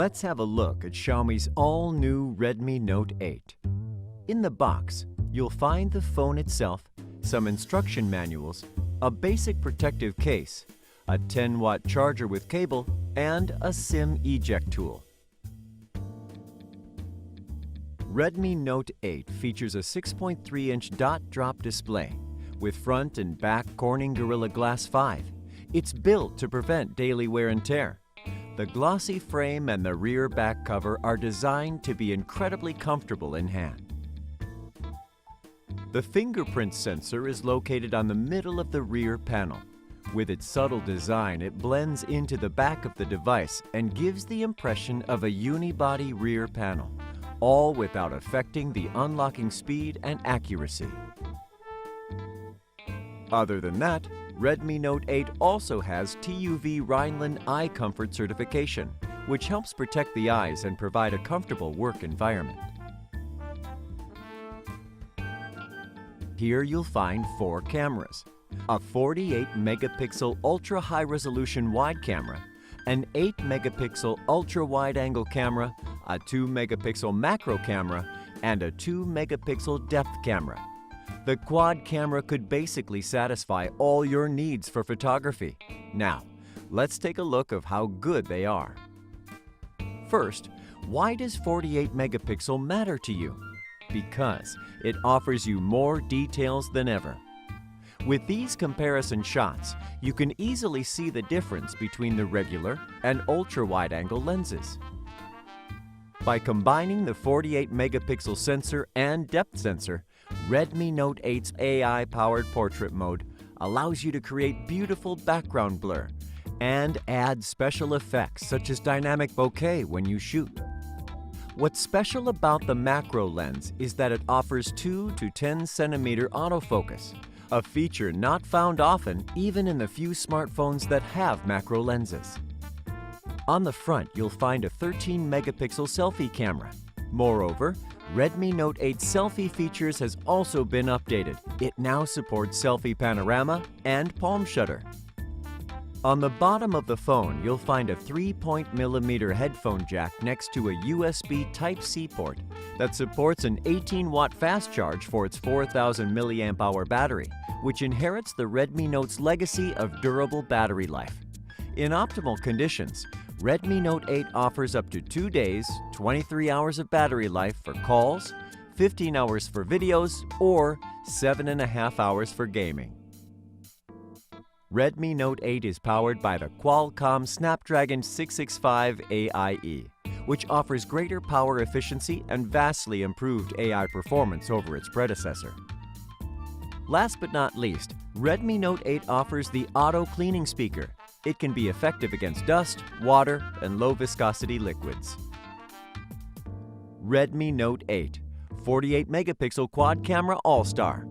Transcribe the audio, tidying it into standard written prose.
Let's have a look at Xiaomi's all-new Redmi Note 8. In the box, you'll find the phone itself, some instruction manuals, a basic protective case, a 10-watt charger with cable, and a SIM eject tool. Redmi Note 8 features a 6.3-inch dot-drop display with front and back Corning Gorilla Glass 5. It's built to prevent daily wear and tear. The glossy frame and the rear back cover are designed to be incredibly comfortable in hand. The fingerprint sensor is located on the middle of the rear panel. With its subtle design, it blends into the back of the device and gives the impression of a unibody rear panel, all without affecting the unlocking speed and accuracy. Other than that, Redmi Note 8 also has TÜV Rheinland Eye Comfort certification, which helps protect the eyes and provide a comfortable work environment. Here you'll find 4 cameras: a 48-megapixel ultra-high-resolution wide camera, an 8-megapixel ultra-wide-angle camera, a 2-megapixel macro camera, and a 2-megapixel depth camera. The quad camera could basically satisfy all your needs for photography. Now, let's take a look at how good they are. First, why does 48 megapixel matter to you? Because it offers you more details than ever. With these comparison shots, you can easily see the difference between the regular and ultra-wide-angle lenses. By combining the 48 megapixel sensor and depth sensor, Redmi Note 8's AI-powered portrait mode allows you to create beautiful background blur and add special effects such as dynamic bokeh when you shoot. What's special about the macro lens is that it offers 2 to 10 centimeter autofocus, a feature not found often even in the few smartphones that have macro lenses. On the front, you'll find a 13-megapixel selfie camera. Moreover, Redmi Note 8's selfie features has also been updated. It now supports selfie panorama and palm shutter. On the bottom of the phone, you'll find a 3.0mm headphone jack next to a USB Type-C port that supports an 18-watt fast charge for its 4,000 mAh battery, which inherits the Redmi Note's legacy of durable battery life. In optimal conditions, Redmi Note 8 offers up to 2 days, 23 hours of battery life for calls, 15 hours for videos, or 7.5 hours for gaming. Redmi Note 8 is powered by the Qualcomm Snapdragon 665 AIE, which offers greater power efficiency and vastly improved AI performance over its predecessor. Last but not least, Redmi Note 8 offers the auto cleaning speaker. It can be effective against dust, water, and low-viscosity liquids. Redmi Note 8, 48-megapixel quad camera all-star.